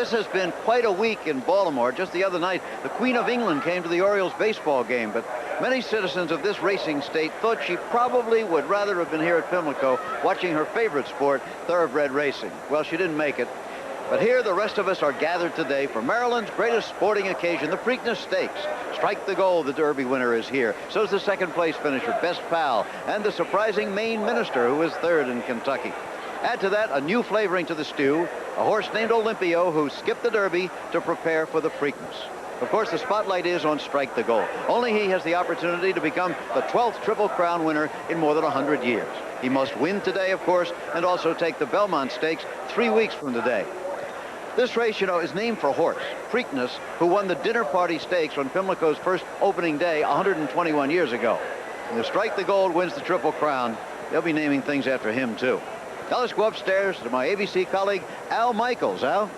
this has been quite a week in Baltimore. Just the other night, the Queen of England came to the Orioles baseball game, but many citizens of this racing state thought she probably would rather have been here at Pimlico watching her favorite sport, thoroughbred racing. Well, she didn't make it. But here, the rest of us are gathered today for Maryland's greatest sporting occasion, the Preakness Stakes. Strike the Gold, the Derby winner, is here. So is the second-place finisher, Best Pal, and the surprising Maine Minister, who is third in Kentucky. Add to that a new flavoring to the stew, a horse named Olympio, who skipped the Derby to prepare for the Preakness. Of course, the spotlight is on Strike the Gold. Only he has the opportunity to become the 12th Triple Crown winner in more than 100 years. He must win today, of course, and also take the Belmont Stakes 3 weeks from today. This race, you know, is named for a horse, Preakness, who won the Dinner Party Stakes on Pimlico's first opening day 121 years ago. And if Strike the Gold wins the Triple Crown, they'll be naming things after him, too. Now let's go upstairs to my ABC colleague, Al Michaels. Al?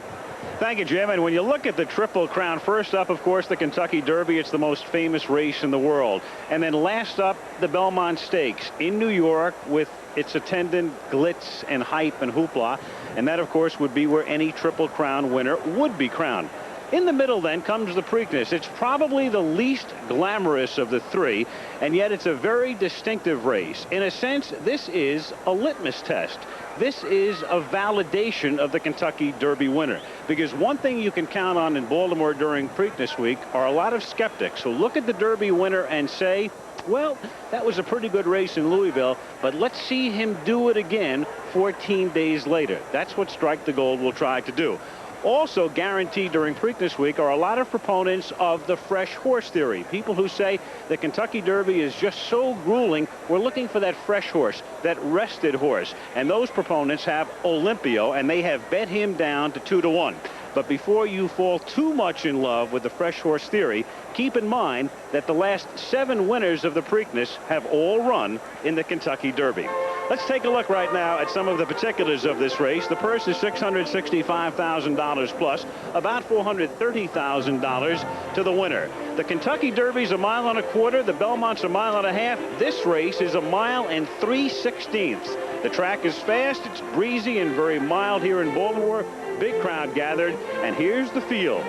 Thank you, Jim. And when you look at the Triple Crown, first up, of course, the Kentucky Derby. It's the most famous race in the world. And then last up, the Belmont Stakes in New York with its attendant glitz and hype and hoopla. And that, of course, would be where any Triple Crown winner would be crowned. In the middle, then, comes the Preakness. It's probably the least glamorous of the three, and yet it's a very distinctive race. In a sense, this is a litmus test. This is a validation of the Kentucky Derby winner. Because one thing you can count on in Baltimore during Preakness week are a lot of skeptics who look at the Derby winner and say, well, that was a pretty good race in Louisville, but let's see him do it again 14 days later. That's what Strike the Gold will try to do. Also guaranteed during Preakness week are a lot of proponents of the fresh horse theory. People who say the Kentucky Derby is just so grueling, we're looking for that fresh horse, that rested horse. And those proponents have Olympio, and they have bet him down to 2-1. But before you fall too much in love with the fresh horse theory, keep in mind that the last 7 winners of the Preakness have all run in the Kentucky Derby. Let's take a look right now at some of the particulars of this race. The purse is $665,000 plus, about $430,000 to the winner. The Kentucky Derby's a mile and a quarter. The Belmont's a mile and a half. This race is a mile and 3/16. The track is fast, it's breezy and very mild here in Baltimore. Big crowd gathered, and here's the field.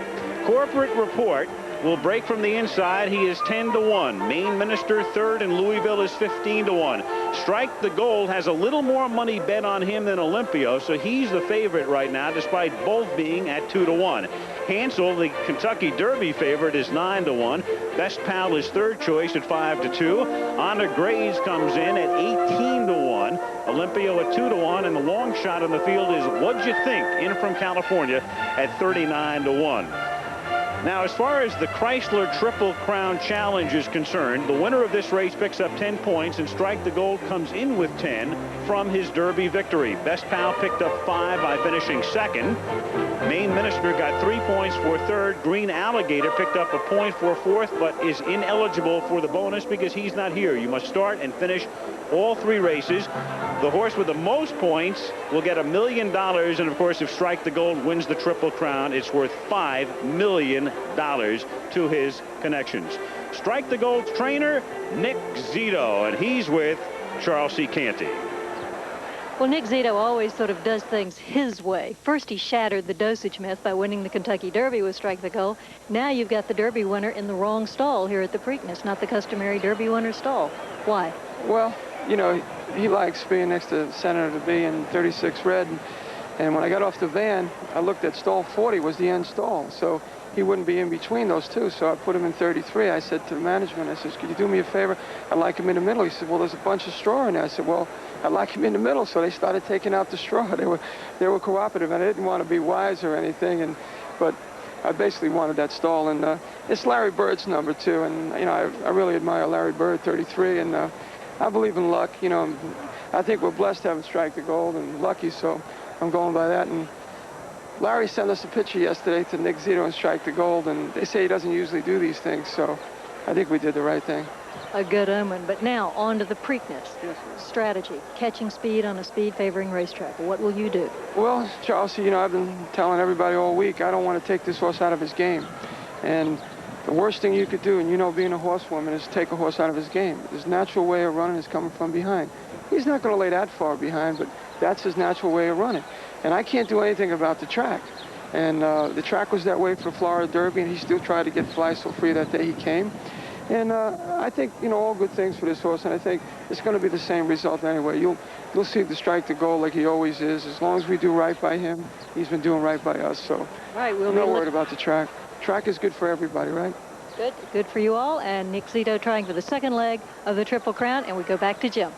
Corporate Report will break from the inside. He is 10-1. Maine Minister third, and Louisville is 15-1. Strike the Gold has a little more money bet on him than Olympio, so he's the favorite right now, despite both being at 2-1. Hansel, the Kentucky Derby favorite, is 9-1. Best Pal is third choice at 5-2. Honor Grays comes in at 18-1. Olympio at 2-1, and the long shot in the field is What'd You Think, in from California at 39-1. Now, as far as the Chrysler Triple Crown Challenge is concerned, the winner of this race picks up 10 points, and Strike the Gold comes in with 10 from his Derby victory. Best Pal picked up 5 by finishing second. Maine Minister got 3 points for third. Green Alligator picked up a point for fourth, but is ineligible for the bonus because he's not here. You must start and finish all 3 races. The horse with the most points will get $1 million, and of course, if Strike the Gold wins the Triple Crown, it's worth $5 million to his connections. Strike the Gold's trainer, Nick Zito, and he's with Charles C. Canty. Well, Nick Zito always sort of does things his way. First, he shattered the dosage myth by winning the Kentucky Derby with Strike the Gold. Now you've got the Derby winner in the wrong stall here at the Preakness, not the customary Derby winner stall. Why? Well, you know, he likes being next to Senator to be in 36 red. And when I got off the van, I looked at stall 40 was the end stall. So he wouldn't be in between those two, so I put him in 33. I said to the management, I said, could you do me a favor? I'd like him in the middle. He said, well, there's a bunch of straw in there. I said, well, I'd like him in the middle. So they started taking out the straw. They were cooperative, and I didn't want to be wise or anything, but I basically wanted that stall. And it's Larry Bird's number, too, and, you know, I really admire Larry Bird, 33, and I believe in luck. You know, I think we're blessed to have Strike the Gold and lucky, so I'm going by that. And Larry sent us a picture yesterday to Nick Zito and Strike the Gold, and they say he doesn't usually do these things, so I think we did the right thing. A good omen. But now, on to the Preakness. Yes, strategy, catching speed on a speed-favoring racetrack. What will you do? Well, Charles, you know, I've been telling everybody all week, I don't want to take this horse out of his game. And the worst thing you could do, and you know being a horsewoman, is take a horse out of his game. His natural way of running is coming from behind. He's not going to lay that far behind, but that's his natural way of running. And I can't do anything about the track. And the track was that way for Florida Derby, and he still tried to get Fly So Free that day he came. And I think, you know, all good things for this horse, and I think it's going to be the same result anyway. You'll see the strike to goal like he always is. As long as we do right by him, he's been doing right by us. So right, we're not worried about the track. Track is good for everybody, right? Good for you all. And Nick Zito trying for the second leg of the Triple Crown, and we go back to Jim.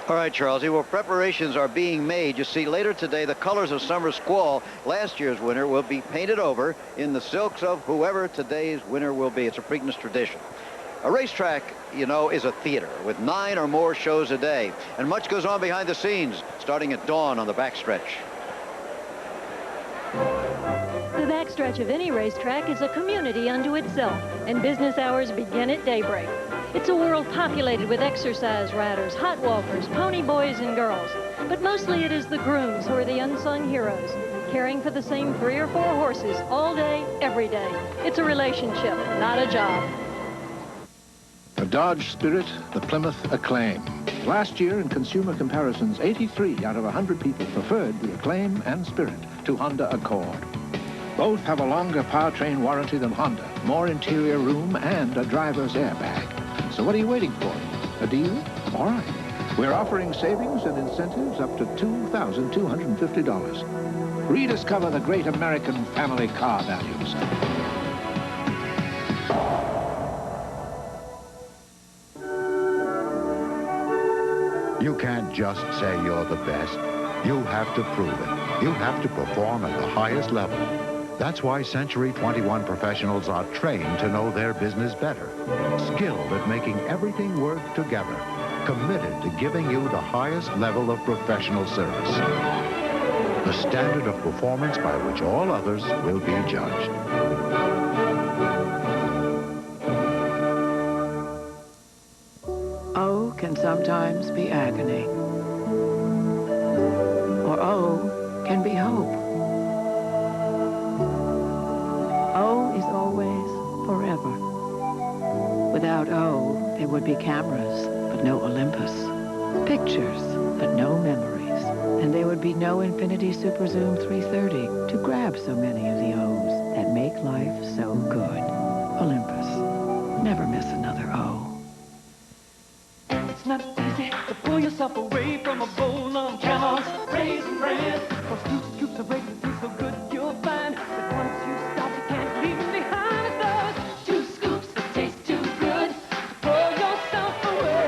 All right, Charles. Well, preparations are being made. You see, later today, the colors of Summer Squall, last year's winner, will be painted over in the silks of whoever today's winner will be. It's a Preakness tradition. A racetrack, you know, is a theater with 9 or more shows a day, and much goes on behind the scenes, starting at dawn on the backstretch. The backstretch of any racetrack is a community unto itself, and business hours begin at daybreak. It's a world populated with exercise riders, hot walkers, pony boys and girls. But mostly it is the grooms who are the unsung heroes, caring for the same 3 or 4 horses all day, every day. It's a relationship, not a job. The Dodge Spirit, the Plymouth Acclaim. Last year in consumer comparisons, 83 out of 100 people preferred the Acclaim and Spirit to Honda Accord. Both have a longer powertrain warranty than Honda, more interior room, and a driver's airbag. So what are you waiting for? A deal? All right. We're offering savings and incentives up to $2,250. Rediscover the great American family car values. You can't just say you're the best. You have to prove it. You have to perform at the highest level. That's why Century 21 professionals are trained to know their business better, skilled at making everything work together, committed to giving you the highest level of professional service, the standard of performance by which all others will be judged. O can sometimes be agony, or O can be hope. O is always forever. Without O, there would be cameras, but no Olympus. Pictures, but no memories. And there would be no Infinity Super Zoom 330 to grab so many of the O's that make life so good. Olympus. Never miss another O. It's not easy to pull yourself away from a bowl of Kellogg's Raisin Bran. Those scoops of raisins taste so good, you'll find that once you start, you can't leave them behind. It's those 2 scoops that taste too good to pull yourself away.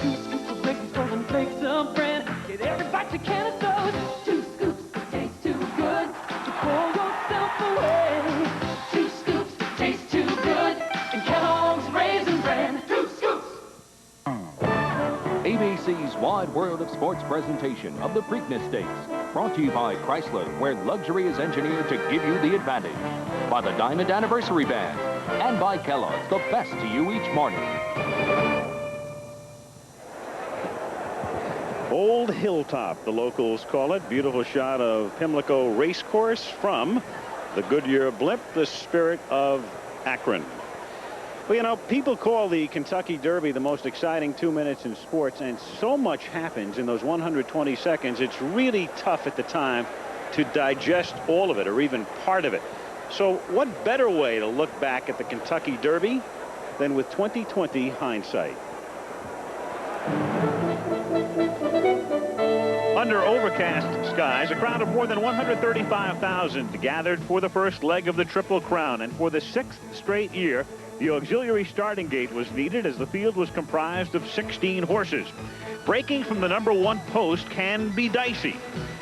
2 scoops of raisins, frozen flakes of bran. Get every bite you can of those 2 scoops that taste too good to pull yourself away. 2 scoops that taste too good in Kellogg's Raisin Bran. 2 scoops. ABC's Wide World of Sports presentation of the Preakness Stakes, brought to you by Chrysler, where luxury is engineered to give you the advantage, by the Diamond Anniversary Band, and by Kellogg's, the best to you each morning. Old Hilltop, the locals call it. Beautiful shot of Pimlico Racecourse from the Goodyear blimp, the Spirit of Akron. Well, you know, people call the Kentucky Derby the most exciting 2 minutes in sports, and so much happens in those 120 seconds. It's really tough at the time to digest all of it or even part of it. So what better way to look back at the Kentucky Derby than with 20/20 hindsight? Under overcast skies, a crowd of more than 135,000 gathered for the first leg of the Triple Crown, and for the 6th straight year, the auxiliary starting gate was needed as the field was comprised of 16 horses. Breaking from the #1 post can be dicey,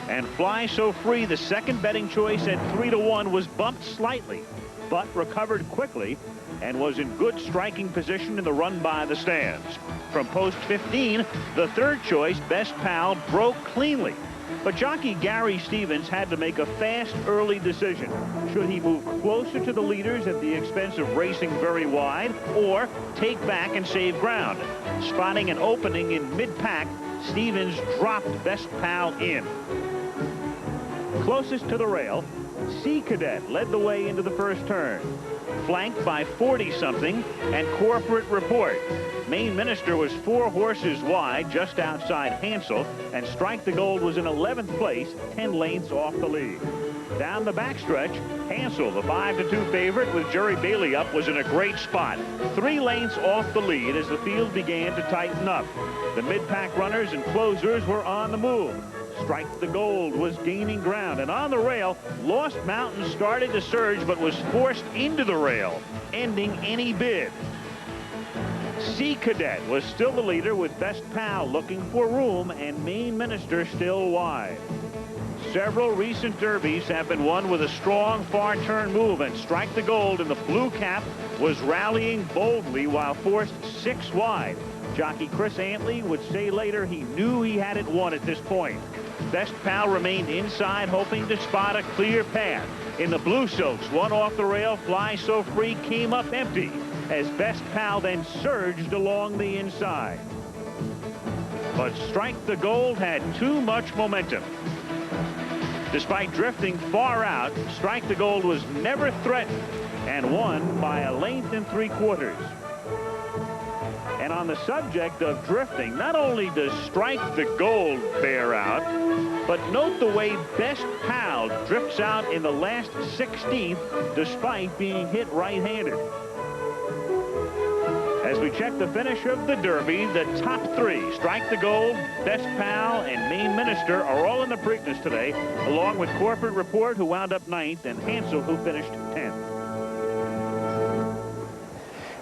and Fly So Free, the second betting choice at 3-1, was bumped slightly, but recovered quickly and was in good striking position in the run by the stands. From post 15, the third choice, Best Pal, broke cleanly. But jockey Gary Stevens had to make a fast early decision. Should he move closer to the leaders at the expense of racing very wide, or take back and save ground? Spotting an opening in mid-pack, Stevens dropped Best Pal in. Closest to the rail, Sea Cadet led the way into the first turn, flanked by 40-something and Corporate Report. Main Minister was 4 horses wide just outside Hansel, and Strike the Gold was in 11th place, 10 lengths off the lead. Down the backstretch, Hansel, the 5-2 favorite with Jerry Bailey up, was in a great spot. 3 lengths off the lead as the field began to tighten up. The mid-pack runners and closers were on the move. Strike the Gold was gaining ground, and on the rail, Lost Mountain started to surge but was forced into the rail, ending any bid. Sea Cadet was still the leader with Best Pal looking for room and Main Minister still wide. Several recent derbies have been won with a strong far turn move, and Strike the Gold in the blue cap was rallying boldly while forced 6 wide. Jockey Chris Antley would say later he knew he had it won at this point. Best Pal remained inside, hoping to spot a clear path. In the blue silks, one off the rail, Fly So Free came up empty as Best Pal then surged along the inside. But Strike the Gold had too much momentum. Despite drifting far out, Strike the Gold was never threatened and won by a length and 3/4. And on the subject of drifting, not only does Strike the Gold bear out, but note the way Best Pal drifts out in the last 16th despite being hit right-handed. As we check the finish of the Derby, the top 3, Strike the Gold, Best Pal, and Main Minister, are all in the Preakness today, along with Corporate Report, who wound up 9th, and Hansel, who finished 10th.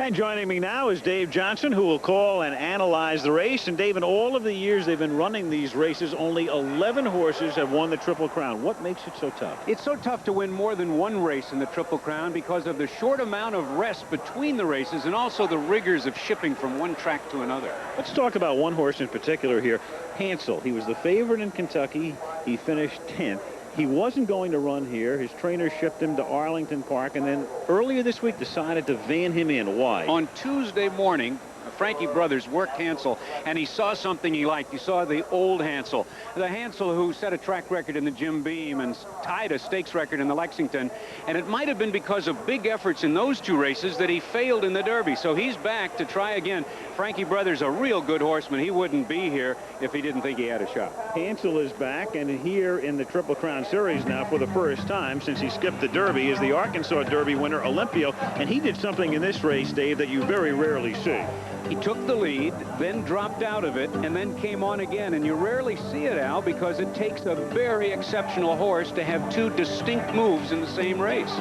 And joining me now is Dave Johnson, who will call and analyze the race. And Dave, in all of the years they've been running these races, only 11 horses have won the Triple Crown. What makes it so tough? It's so tough to win more than one race in the Triple Crown because of the short amount of rest between the races and also the rigors of shipping from one track to another. Let's talk about one horse in particular here, Hansel. He was the favorite in Kentucky. He finished 10th. He wasn't going to run here. His trainer shipped him to Arlington Park, and then earlier this week decided to van him in. Why? On Tuesday morning, Frankie Brothers worked Hansel, and he saw something he liked. He saw the old Hansel, the Hansel who set a track record in the Jim Beam and tied a stakes record in the Lexington. And it might have been because of big efforts in those 2 races that he failed in the Derby. So he's back to try again. Frankie Brothers, a real good horseman. He wouldn't be here if he didn't think he had a shot. Hansel is back, and here in the Triple Crown Series now for the first time since he skipped the Derby is the Arkansas Derby winner, Olympio. And he did something in this race, Dave, that you very rarely see. He took the lead, then dropped out of it, and then came on again. And you rarely see it, Al, because it takes a very exceptional horse to have 2 distinct moves in the same race.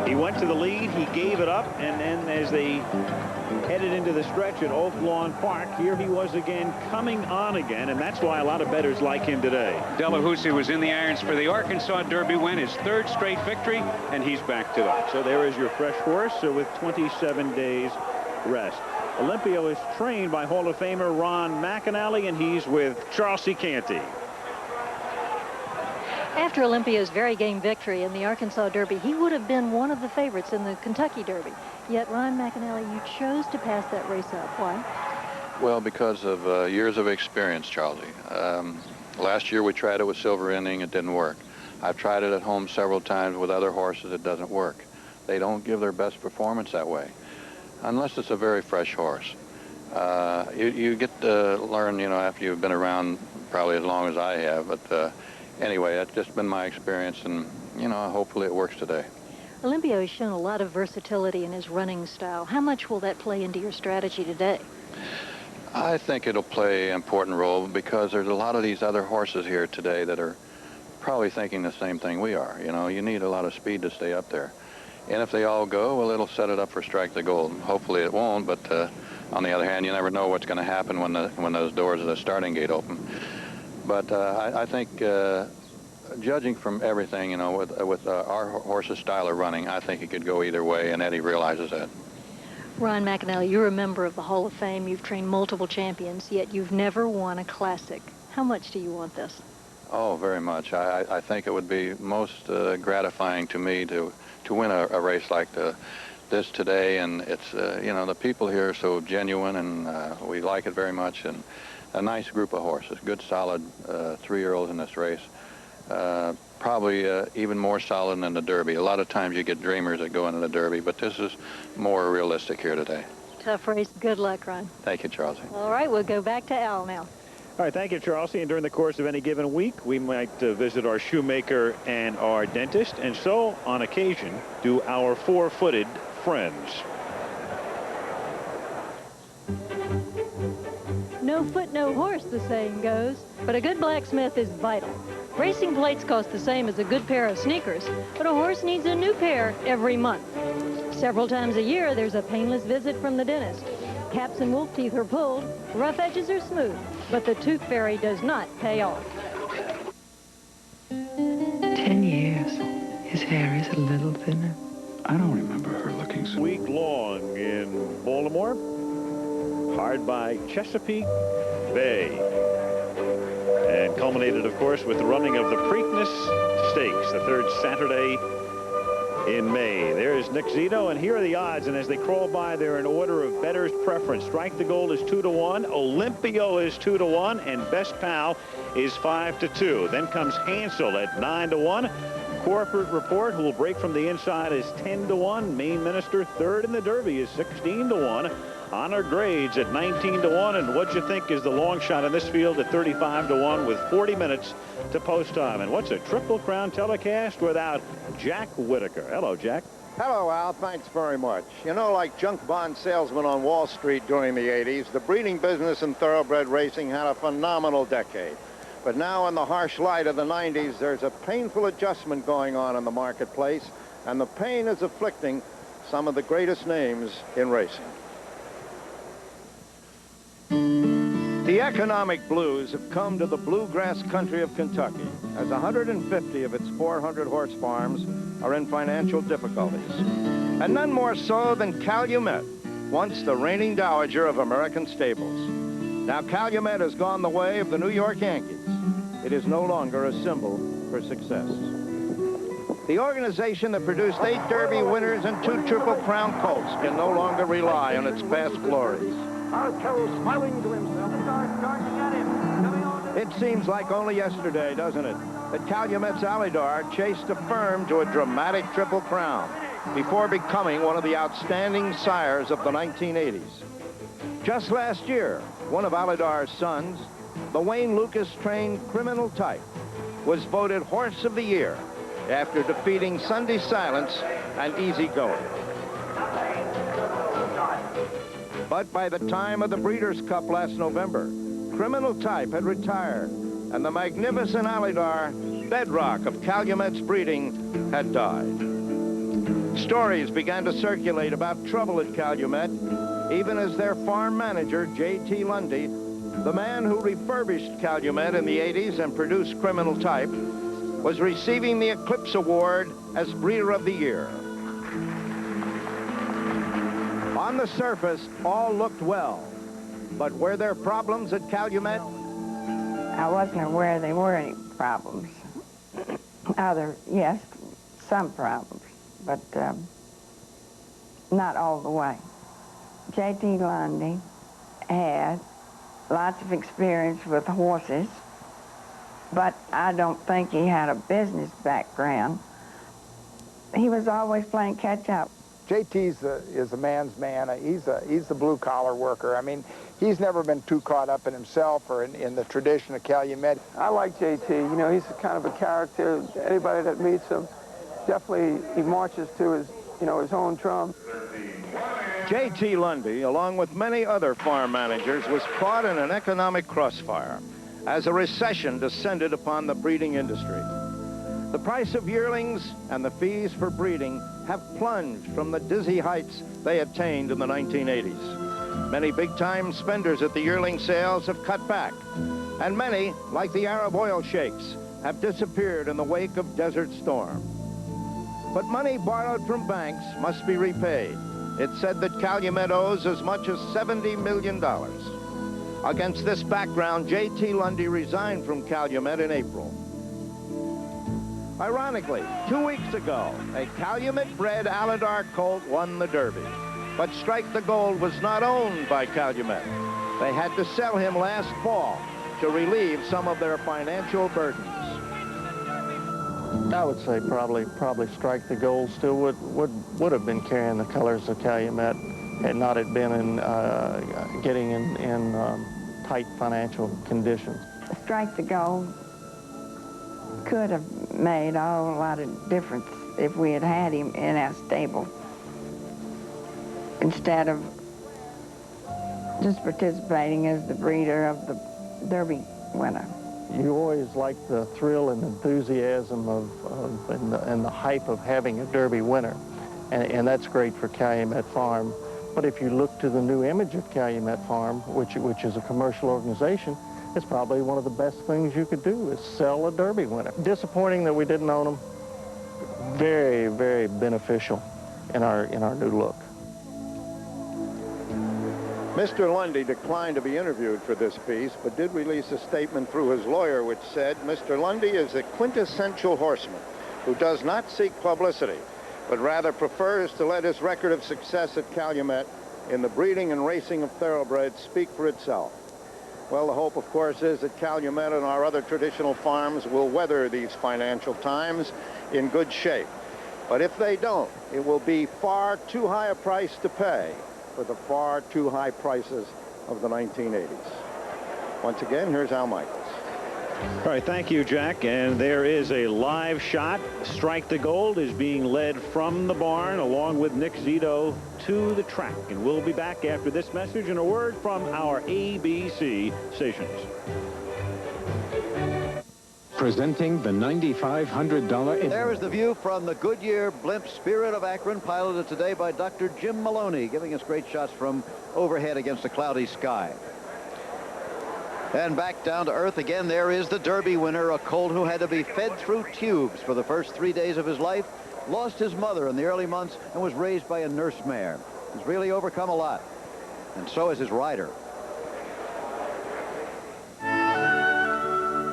He went to the lead, he gave it up, and then as they headed into the stretch at Oak Lawn Park, here he was again, coming on again, and that's why a lot of bettors like him today. Delahousie was in the irons for the Arkansas Derby win, his 3rd straight victory, and he's back today. So there is your fresh horse, so with 27 days rest. Olympio is trained by Hall of Famer Ron McAnally, and he's with Charles C. Canty. After Olympio's very game victory in the Arkansas Derby, he would have been one of the favorites in the Kentucky Derby. Yet, Ron McAnally, you chose to pass that race up. Why? Well, because of years of experience, Charlie. Last year we tried it with Silver Inning. It didn't work. I've tried it at home several times with other horses. It doesn't work. They don't give their best performance that way, unless it's a very fresh horse. You get to learn, you know, after you've been around probably as long as I have. But anyway, that's just been my experience, and, you know, hopefully it works today. Olympio has shown a lot of versatility in his running style. How much will that play into your strategy today? I think it'll play an important role because there's a lot of these other horses here today that are probably thinking the same thing we are. You know, you need a lot of speed to stay up there. And if they all go, well, it'll set it up for Strike the Gold. Hopefully it won't, but on the other hand, you never know what's going to happen when those doors of the starting gate open. But I think judging from everything, you know, with our horse's style of running, I think it could go either way, and Eddie realizes that. Ron McAnally, you're a member of the Hall of Fame. You've trained multiple champions, yet you've never won a classic. How much do you want this? Oh, very much. I think it would be most gratifying to me to win a race like this today, and it's you know, the people here are so genuine, and we like it very much, and a nice group of horses, good solid 3-year-olds in this race. Probably even more solid than the Derby. A lot of times you get dreamers that go into the Derby, but this is more realistic here today. Tough race. Good luck, Ron. Thank you, Charles. All right, we'll go back to Al now. All right, thank you, Charles. And during the course of any given week, we might visit our shoemaker and our dentist, and so, on occasion, do our four-footed friends. No foot, no horse, the saying goes, but a good blacksmith is vital. Racing plates cost the same as a good pair of sneakers, but a horse needs a new pair every month. Several times a year, there's a painless visit from the dentist. Caps and wolf teeth are pulled, rough edges are smooth, but the tooth fairy does not pay off. 10 years. His hair is a little thinner. I don't remember her looking so... Week long in Baltimore, hard by Chesapeake Bay. And culminated, of course, with the running of the Preakness Stakes, the third Saturday in May. There's Nick Zito, and here are the odds. And as they crawl by, they're in order of bettor's preference. Strike the Gold is 2-1. Olympio is 2-1, and Best Pal is 5-2. Then comes Hansel at 9-1. Corporate Report, who will break from the inside, is 10-1. Maine Minister, third in the Derby, is 16-1. Honor Grades at 19-1, and what you think is the long shot in this field at 35-1 with 40 minutes to post time. And what's a Triple Crown telecast without Jack Whitaker? Hello, Jack. Hello, Al. Thanks very much. You know, like junk bond salesmen on Wall Street during the 80s, the breeding business in thoroughbred racing had a phenomenal decade. But now in the harsh light of the 90s, there's a painful adjustment going on in the marketplace, and the pain is afflicting some of the greatest names in racing. The economic blues have come to the bluegrass country of Kentucky, as 150 of its 400 horse farms are in financial difficulties. And none more so than Calumet, once the reigning dowager of American stables. Now Calumet has gone the way of the New York Yankees. It is no longer a symbol for success. The organization that produced 8 Derby winners and 2 Triple Crown colts can no longer rely on its past glories. Smiling to himself. It seems like only yesterday, doesn't it, that Calumet's Alydar chased a firm to a dramatic Triple Crown before becoming one of the outstanding sires of the 1980s. Just last year, one of Alydar's sons, the Wayne Lucas-trained Criminal Type, was voted Horse of the Year after defeating Sunday Silence and Easy Going. But by the time of the Breeders' Cup last November, Criminal Type had retired, and the magnificent Alydar, bedrock of Calumet's breeding, had died. Stories began to circulate about trouble at Calumet, even as their farm manager, J.T. Lundy, the man who refurbished Calumet in the 80s and produced Criminal Type, was receiving the Eclipse Award as Breeder of the Year. On the surface, all looked well. But were there problems at Calumet? I wasn't aware there were any problems. Yes, some problems, but not all the way. J.T. Lundy had lots of experience with horses, but I don't think he had a business background. He was always playing catch-up. JT's is a man's man. He's the blue-collar worker. I mean, he's never been too caught up in himself or in the tradition of Calumet. I like JT. You know, he's kind of a character. Anybody that meets him, definitely he marches to his, his own drum. J.T. Lundy, along with many other farm managers, was caught in an economic crossfire as a recession descended upon the breeding industry. The price of yearlings and the fees for breeding have plunged from the dizzy heights they attained in the 1980s. Many big-time spenders at the yearling sales have cut back, and many, like the Arab oil sheiks, have disappeared in the wake of Desert Storm. But money borrowed from banks must be repaid. It's said that Calumet owes as much as $70 million. Against this background, J.T. Lundy resigned from Calumet in April. Ironically, 2 weeks ago, a Calumet-bred Alydar colt won the Derby. But Strike the Gold was not owned by Calumet. They had to sell him last fall to relieve some of their financial burdens. I would say probably Strike the Gold still would have been carrying the colors of Calumet had not it been in getting in tight financial conditions. Strike the Gold could have made a whole lot of difference if we had had him in our stable instead of just participating as the breeder of the Derby winner. You always like the thrill and enthusiasm and the hype of having a Derby winner, and that's great for Calumet Farm. But if you look to the new image of Calumet Farm, which is a commercial organization, it's probably one of the best things you could do is sell a Derby winner. Disappointing that we didn't own them. Very, very beneficial in our new look. Mr. Lundy declined to be interviewed for this piece, but did release a statement through his lawyer which said, Mr. Lundy is a quintessential horseman who does not seek publicity, but rather prefers to let his record of success at Calumet in the breeding and racing of thoroughbreds speak for itself. Well, the hope, of course, is that Calumet and our other traditional farms will weather these financial times in good shape. But if they don't, it will be far too high a price to pay for the far too high prices of the 1980s. Once again, here's Al Michaels. All right, thank you, Jack. And there is a live shot. Strike the Gold is being led from the barn along with Nick Zito to the track. And we'll be back after this message and a word from our ABC stations. Presenting the $9,500. There is the view from the Goodyear blimp Spirit of Akron, piloted today by Dr. Jim Maloney, giving us great shots from overhead against a cloudy sky. And back down to earth again, there is the Derby winner, a colt who had to be fed through tubes for the first 3 days of his life, lost his mother in the early months, and was raised by a nurse mare. He's really overcome a lot, and so is his rider.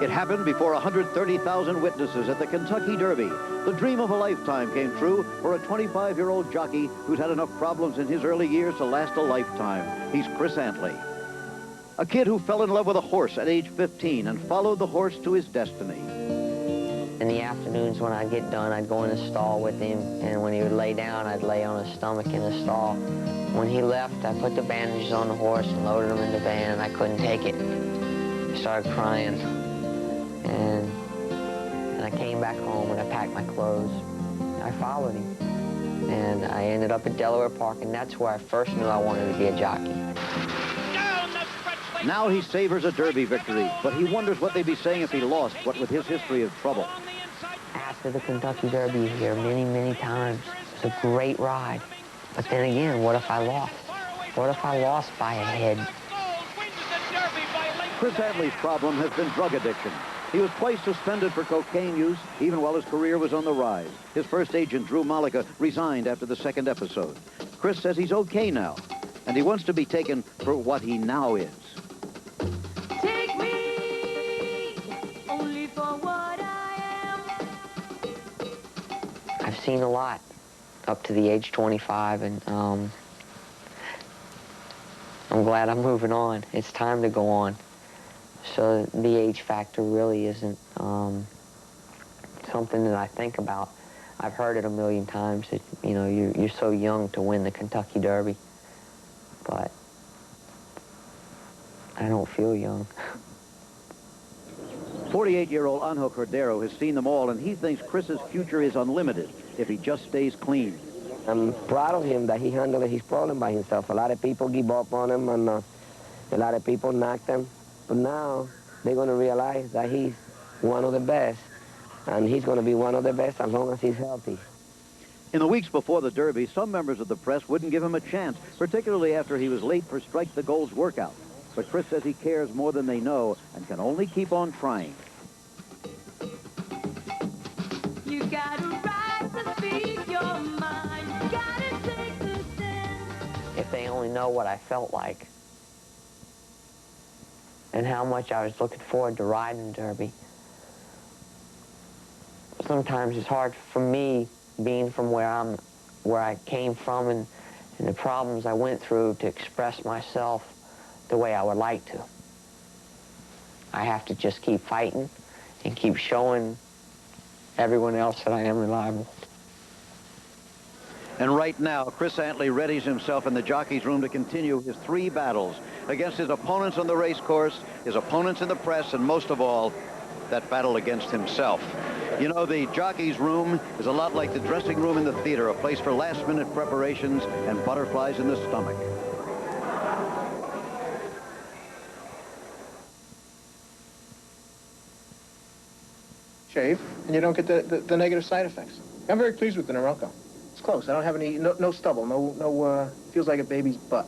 It happened before 130,000 witnesses at the Kentucky Derby. The dream of a lifetime came true for a 25-year-old jockey who's had enough problems in his early years to last a lifetime. He's Chris Antley. A kid who fell in love with a horse at age 15 and followed the horse to his destiny. In the afternoons when I'd get done, I'd go in the stall with him, and when he would lay down, I'd lay on his stomach in the stall. When he left, I put the bandages on the horse and loaded him in the van. I couldn't take it. I started crying. And I came back home and I packed my clothes. I followed him. And I ended up at Delaware Park, and that's where I first knew I wanted to be a jockey. Now he savors a Derby victory, but he wonders what they'd be saying if he lost, what with his history of trouble. After the Kentucky Derby here many, many times, it was a great ride. But then again, what if I lost? What if I lost by a head? Chris Antley's problem has been drug addiction. He was twice suspended for cocaine use, even while his career was on the rise. His first agent, Drew Malika, resigned after the second episode. Chris says he's okay now, and he wants to be taken for what he now is. Take me only for what I am. I've seen a lot up to the age 25, and I'm glad I'm moving on. It's time to go on. So the age factor really isn't something that I think about. I've heard it a million times that, you know, you're so young to win the Kentucky Derby, but I don't feel young. 48-year-old Anjo Cordero has seen them all, and he thinks Chris's future is unlimited if he just stays clean. I'm proud of him that he handled his problem by himself. A lot of people give up on him, and a lot of people knocked him. But now they're going to realize that he's one of the best, and he's going to be one of the best as long as he's healthy. In the weeks before the Derby, some members of the press wouldn't give him a chance, particularly after he was late for Strike the Gold's workout. But Chris says he cares more than they know and can only keep on trying. You got a right to speak your mind. You gotta take the stand. If they only know what I felt like and how much I was looking forward to riding Derby. Sometimes it's hard for me, being from where I came from and the problems I went through, to express myself the way I would like to. I have to just keep fighting and keep showing everyone else that I am reliable. And right now, Chris Antley readies himself in the jockey's room to continue his 3 battles. against his opponents on the race course, his opponents in the press, and most of all, that battle against himself. You know, the jockey's room is a lot like the dressing room in the theater, a place for last-minute preparations and butterflies in the stomach. Shave, and you don't get the negative side effects. I'm very pleased with the Norelco. It's close. I don't have any, no stubble, feels like a baby's butt.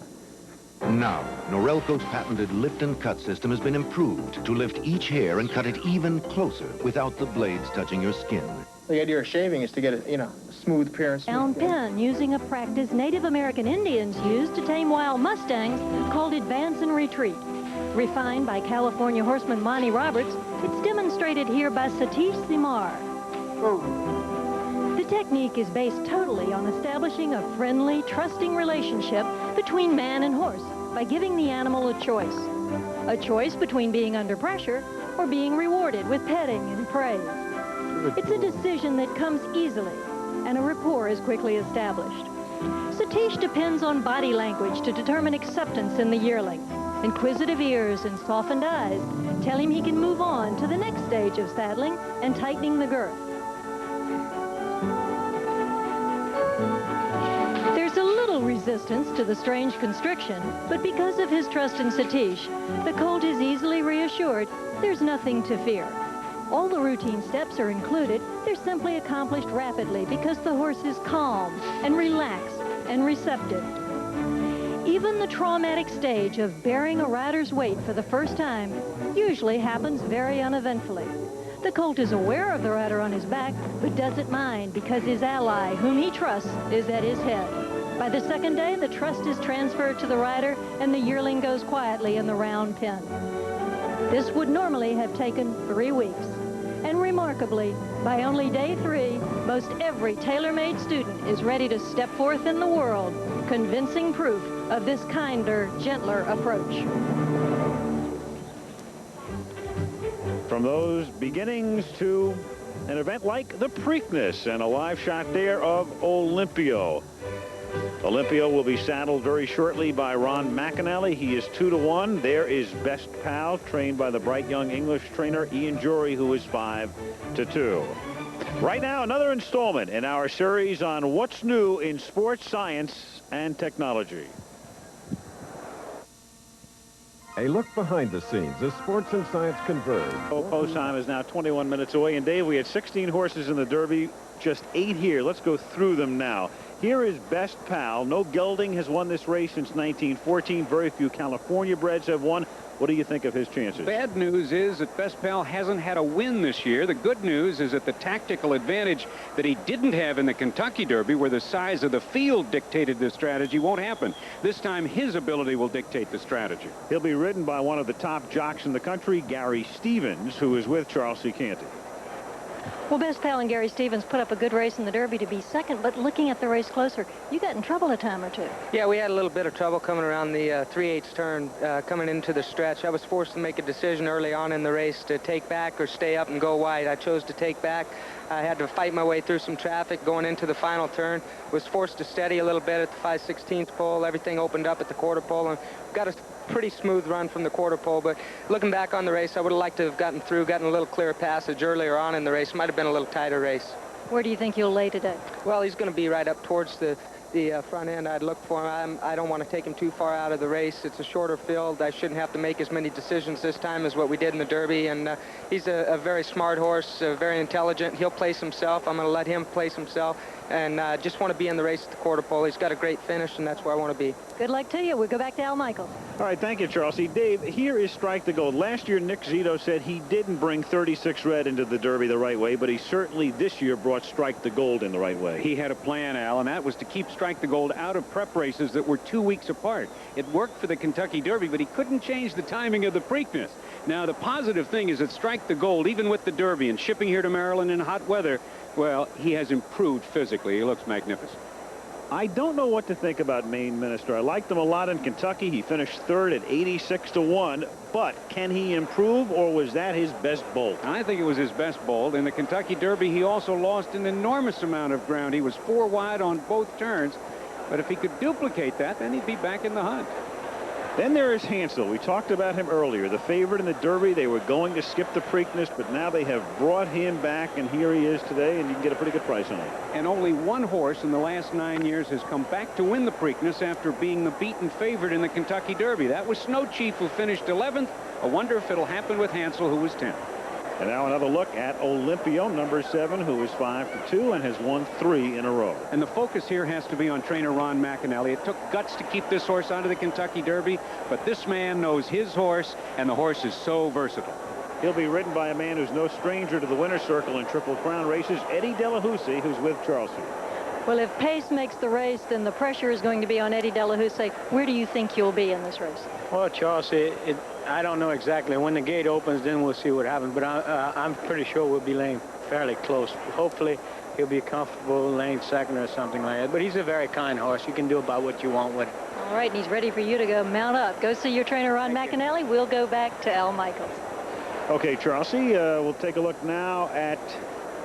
Now, Norelco's patented lift and cut system has been improved to lift each hair and cut it even closer without the blades touching your skin. The idea of shaving is to get a smooth appearance. Down pin using a practice Native American Indians used to tame wild mustangs called advance and retreat. Refined by California horseman Monty Roberts, it's demonstrated here by Satish Simar. The technique is based totally on establishing a friendly, trusting relationship between man and horse by giving the animal a choice. A choice between being under pressure or being rewarded with petting and praise. It's a decision that comes easily, and a rapport is quickly established. Satish depends on body language to determine acceptance in the yearling. Inquisitive ears and softened eyes tell him he can move on to the next stage of saddling and tightening the girth. There's a little resistance to the strange constriction, but because of his trust in Satish, the colt is easily reassured there's nothing to fear. All the routine steps are included. They're simply accomplished rapidly because the horse is calm and relaxed and receptive. Even the traumatic stage of bearing a rider's weight for the first time usually happens very uneventfully. The colt is aware of the rider on his back, but doesn't mind because his ally, whom he trusts, is at his head. By the second day, the trust is transferred to the rider, and the yearling goes quietly in the round pen. This would normally have taken 3 weeks. And remarkably, by only day 3, most every tailor-made student is ready to step forth in the world, convincing proof of this kinder, gentler approach. From those beginnings to an event like the Preakness, and a live shot there of Olympio. Olympio will be saddled very shortly by Ron McAnally. He is 2-1. There is Best Pal, trained by the bright young English trainer Ian Jory, who is 5-2. Right now, another installment in our series on what's new in sports science and technology. A look behind the scenes as sports and science converge. Post time is now 21 minutes away. And Dave, we had 16 horses in the Derby, just 8 here. Let's go through them now. Here is Best Pal. No gelding has won this race since 1914. Very few California breds have won. What do you think of his chances? Bad news is that Best Pal hasn't had a win this year. The good news is that the tactical advantage that he didn't have in the Kentucky Derby, where the size of the field dictated the strategy, won't happen. This time, his ability will dictate the strategy. He'll be ridden by one of the top jocks in the country, Gary Stevens, who is with Charles C. Canty. Well, Best Pal and Gary Stevens put up a good race in the Derby to be second, but looking at the race closer, you got in trouble a time or two. Yeah, we had a little bit of trouble coming around the 3/8 turn, coming into the stretch. I was forced to make a decision early on in the race to take back or stay up and go wide. I chose to take back. I had to fight my way through some traffic going into the final turn. Was forced to steady a little bit at the 5/16 pole. Everything opened up at the quarter pole, and got a pretty smooth run from the quarter pole. But looking back on the race, I would have liked to have gotten through, gotten a little clearer passage earlier on in the race. Might have been a little tighter race. Where do you think you'll lay today? Well, he's going to be right up towards the front end. I'd look for him. I don't want to take him too far out of the race. It's a shorter field. I shouldn't have to make as many decisions this time as what we did in the Derby. And he's a very smart horse, very intelligent. He'll place himself. I'm going to let him place himself. And just want to be in the race at the quarter pole. He's got a great finish, and that's where I want to be. Good luck to you. We'll go back to Al Michaels. All right, thank you, Charles. See, Dave, here is Strike the Gold. Last year, Nick Zito said he didn't bring 36 Red into the Derby the right way, but he certainly this year brought Strike the Gold in the right way. He had a plan, Al, and that was to keep Strike the Gold out of prep races that were 2 weeks apart. It worked for the Kentucky Derby, but he couldn't change the timing of the Preakness. Now, the positive thing is that Strike the Gold, even with the Derby and shipping here to Maryland in hot weather, well, he has improved physically. He looks magnificent. I don't know what to think about Maine Minister. I liked him a lot in Kentucky. He finished third at 86-1, but can he improve, or was that his best bolt? I think it was his best bolt. In the Kentucky Derby, he also lost an enormous amount of ground. He was 4 wide on both turns, but if he could duplicate that, then he'd be back in the hunt. Then there is Hansel. We talked about him earlier. The favorite in the Derby. They were going to skip the Preakness, but now they have brought him back, and here he is today, and you can get a pretty good price on him. And only one horse in the last 9 years has come back to win the Preakness after being the beaten favorite in the Kentucky Derby. That was Snow Chief, who finished 11th. I wonder if it'll happen with Hansel, who was 10th. And now another look at Olympio, number 7, who is 5-2 and has won 3 in a row. And the focus here has to be on trainer Ron McAnally. It took guts to keep this horse out of the Kentucky Derby, but this man knows his horse, and the horse is so versatile. He'll be ridden by a man who's no stranger to the winner's circle in Triple Crown races, Eddie Delahousie, who's with Charleston. Well, if pace makes the race, then the pressure is going to be on Eddie Delahousie. Where do you think you'll be in this race? Well, Charles, I don't know exactly. When the gate opens, then we'll see what happens. But I'm pretty sure we'll be laying fairly close. Hopefully, he'll be comfortable laying second or something like that. But he's a very kind horse. You can do about what you want with him. All right, and he's ready for you to go mount up. Go see your trainer, Ron McAnally. We'll go back to Al Michaels. Okay, Charlesy, we'll take a look now at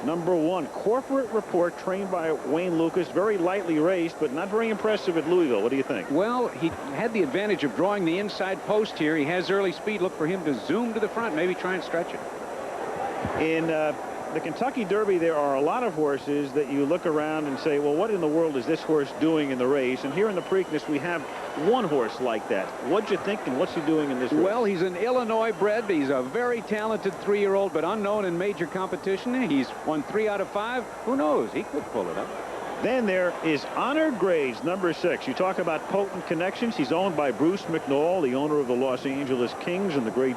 number 1, Corporate Report, trained by Wayne Lucas. Very lightly raced, but not very impressive at Louisville. What do you think? Well, he had the advantage of drawing the inside post here. He has early speed. Look for him to zoom to the front, maybe try and stretch it. In the Kentucky Derby, there are a lot of horses that you look around and say, well, what in the world is this horse doing in the race? And here in the Preakness, we have one horse like that. What'd you think, and what's he doing in this race? Well, he's an Illinois bred. He's a very talented 3-year-old, but unknown in major competition. He's won 3 out of 5. Who knows? He could pull it up. Then there is Honored Graves, number 6. You talk about potent connections. He's owned by Bruce McNall, the owner of the Los Angeles Kings and the great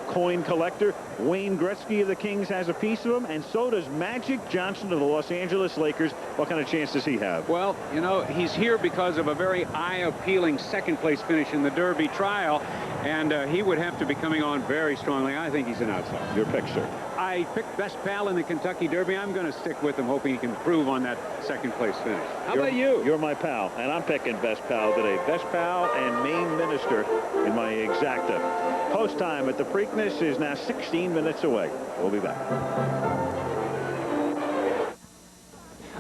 coin collector. Wayne Gretzky of the Kings has a piece of him, and so does Magic Johnson of the Los Angeles Lakers. What kind of chance does he have? Well, you know, he's here because of a very eye-appealing second-place finish in the Derby trial, and he would have to be coming on very strongly. I think he's an outsider. Your pick, sir? I picked Best Pal in the Kentucky Derby. I'm going to stick with him, hoping he can improve on that second-place finish. How about you? You're my pal, and I'm picking Best Pal today. Best Pal and Maine Minister in my exacta. Post time at the Preakness is now 16 minutes away. We'll be back.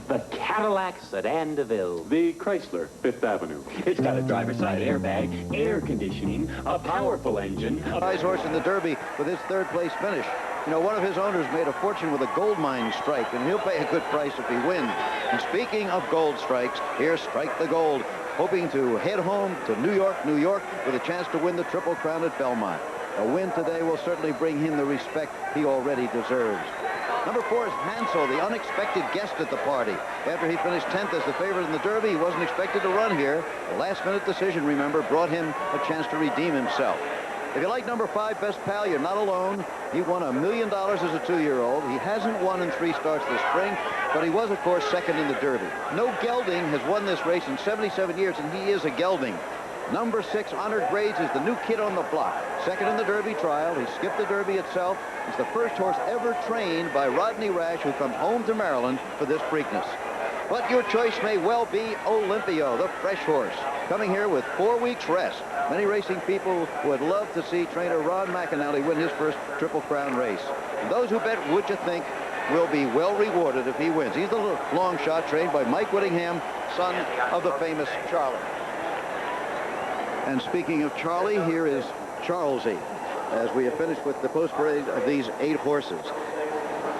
The Cadillac Sedan DeVille. The Chrysler, 5th Avenue. It's got a driver's side airbag, air conditioning, a powerful engine. Prize horse in the Derby with his 3rd place finish. You know, one of his owners made a fortune with a gold mine strike, and he'll pay a good price if he wins. And speaking of gold strikes, here's Strike the Gold, hoping to head home to New York, with a chance to win the Triple Crown at Belmont. A win today will certainly bring him the respect he already deserves. Number 4 is Hansel, the unexpected guest at the party. After he finished 10th as the favorite in the Derby, he wasn't expected to run here. The last-minute decision, remember, brought him a chance to redeem himself. If you like number 5, Best Pal, you're not alone. He won $1 million as a 2-year-old. He hasn't won in 3 starts this spring, but he was, of course, 2nd in the Derby. No gelding has won this race in 77 years, and he is a gelding. Number 6, Honored Graves, is the new kid on the block. 2nd in the Derby trial. He skipped the Derby itself. He's the first horse ever trained by Rodney Rash, who comes home to Maryland for this Preakness. But your choice may well be Olympio, the fresh horse, coming here with 4 weeks rest. Many racing people would love to see trainer Ron McAnally win his first Triple Crown race. And those who bet Would You Think will be well rewarded if he wins. He's the long shot trained by Mike Whittingham, son of the famous Charlie. And speaking of Charlie, here is Charlesy, as we have finished with the post-parade of these 8 horses.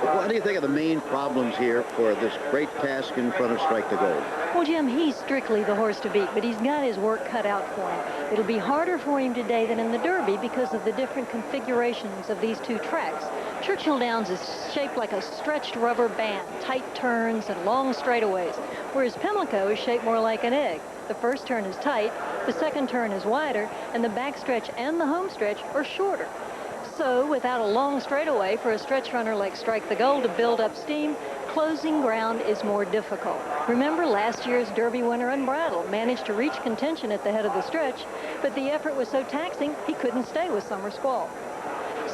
What do you think of the main problems here for this great task in front of Strike the Gold? Well, Jim, he's strictly the horse to beat, but he's got his work cut out for him. It'll be harder for him today than in the Derby because of the different configurations of these 2 tracks. Churchill Downs is shaped like a stretched rubber band, tight turns and long straightaways, whereas Pimlico is shaped more like an egg. The first turn is tight, the second turn is wider, and the backstretch and the homestretch are shorter. So, without a long straightaway for a stretch runner like Strike the Gold to build up steam, closing ground is more difficult. Remember, last year's Derby winner Unbridled managed to reach contention at the head of the stretch, but the effort was so taxing he couldn't stay with Summer Squall.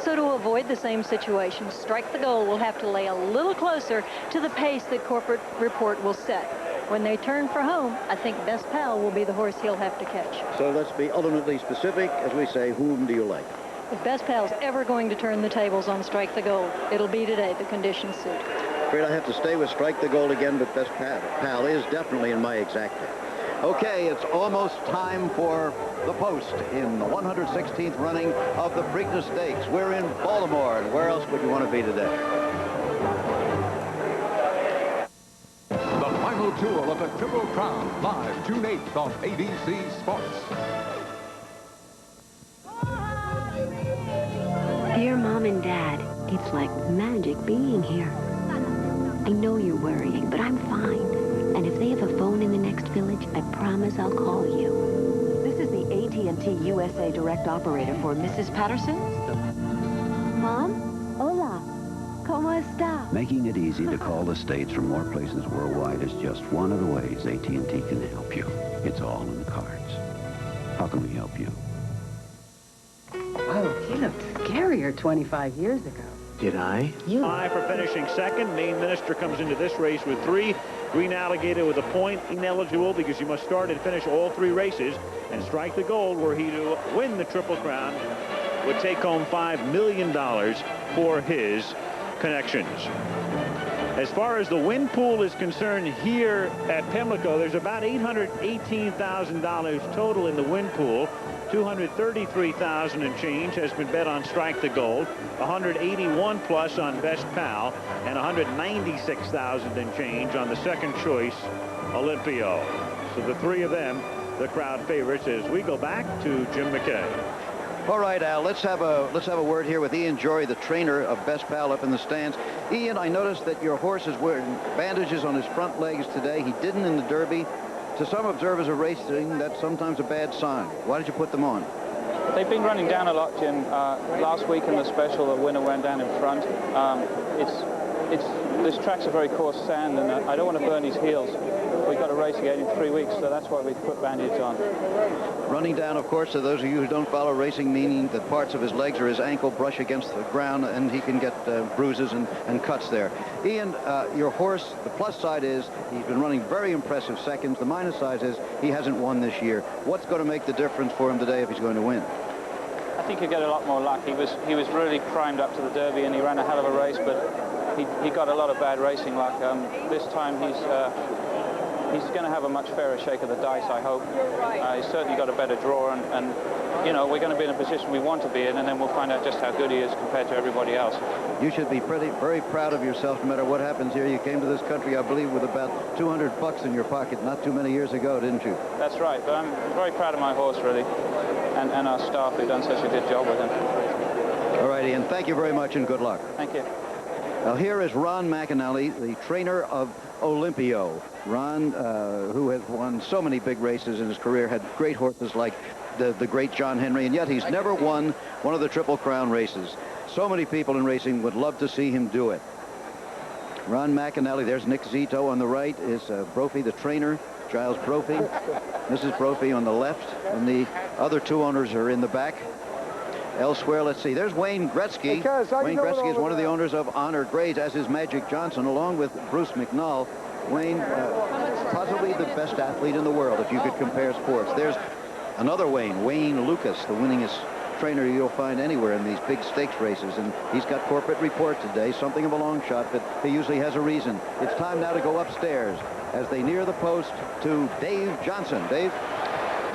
So to avoid the same situation, Strike the Gold will have to lay a little closer to the pace that Corporate Report will set. When they turn for home, I think Best Pal will be the horse he'll have to catch. So let's be ultimately specific. As we say, whom do you like? If Best Pal's ever going to turn the tables on Strike the Gold, it'll be today. The conditions suit. Afraid I have to stay with Strike the Gold again, but Best Pal is definitely in my exacta. Okay, it's almost time for the post in the 116th running of the Preakness Stakes. We're in Baltimore, and where else would you want to be today? The final duel of the Triple Crown, live June 8th on ABC Sports. Dear Mom and Dad, it's like magic being here. I know you're worrying, but I'm fine. And if they have a phone in the next village, I promise I'll call you. This is the AT&T USA direct operator for Mrs. Patterson. Mom? Hola. ¿Cómo está? Making it easy to call the States from more places worldwide is just one of the ways AT&T can help you. It's all in the cards. How can we help you? Oh, he looked scarier 25 years ago. Did I? Five for finishing second. Maine Minister comes into this race with 3. Green Alligator with a point, ineligible because you must start and finish all 3 races and strike the gold were he to win the Triple Crown, would take home $5 million for his connections. As far as the win pool is concerned here at Pimlico, there's about $818,000 total in the win pool. $233,000 and change has been bet on Strike the Gold, 181 plus on Best Pal, and 196,000 and change on the second choice Olympio. So the 3 of them, the crowd favorites, as we go back to Jim McKay. All right, Al, let's have a word here with Ian Jory, the trainer of Best Pal, up in the stands. Ian, I noticed that your horse is wearing bandages on his front legs today. He didn't in the Derby. To some observers of racing, that's sometimes a bad sign. Why did you put them on? They've been running down a lot, Jim. Last week in the special, the winner went down in front. This track's a very coarse sand, and I don't want to burn his heels. We've got a race again in 3 weeks, so that's why we put bandages on. Running down, of course, to those of you who don't follow racing, meaning that parts of his legs or his ankle brush against the ground, and he can get bruises and cuts there. Ian, your horse, the plus side is he's been running very impressive seconds. The minus side is he hasn't won this year. What's going to make the difference for him today if he's going to win? I think he'll get a lot more luck. He was really primed up to the Derby, and he ran a hell of a race, but he got a lot of bad racing luck. This time he's going to have a much fairer shake of the dice, I hope. He's certainly got a better draw, and you know, we're going to be in a position we want to be in, and then we'll find out just how good he is compared to everybody else. You should be very proud of yourself no matter what happens here. You came to this country, I believe, with about $200 in your pocket not too many years ago, didn't you? That's right, but I'm very proud of my horse, really, and our staff who've done such a good job with him. All right, Ian, thank you very much and good luck. Thank you. Now, here is Ron McAnally, the trainer of Olympio. Ron, who has won so many big races in his career, had great horses like the great John Henry, and yet he's never won one of the Triple Crown races. So many people in racing would love to see him do it. Ron McAnally, there's Nick Zito on the right, is Brophy, the trainer, Giles Brophy. Mrs. Brophy on the left, and the other 2 owners are in the back. Elsewhere, let's see, there's Wayne Gretzky. Wayne Gretzky is one of the owners of Honored Grays, as is Magic Johnson, along with Bruce McNall. Wayne, possibly the best athlete in the world, if you could compare sports. There's another Wayne Lucas, the winningest trainer you'll find anywhere in these big stakes races, and he's got corporate report today, something of a long shot, but he usually has a reason. It's time now to go upstairs as they near the post to Dave Johnson. Dave?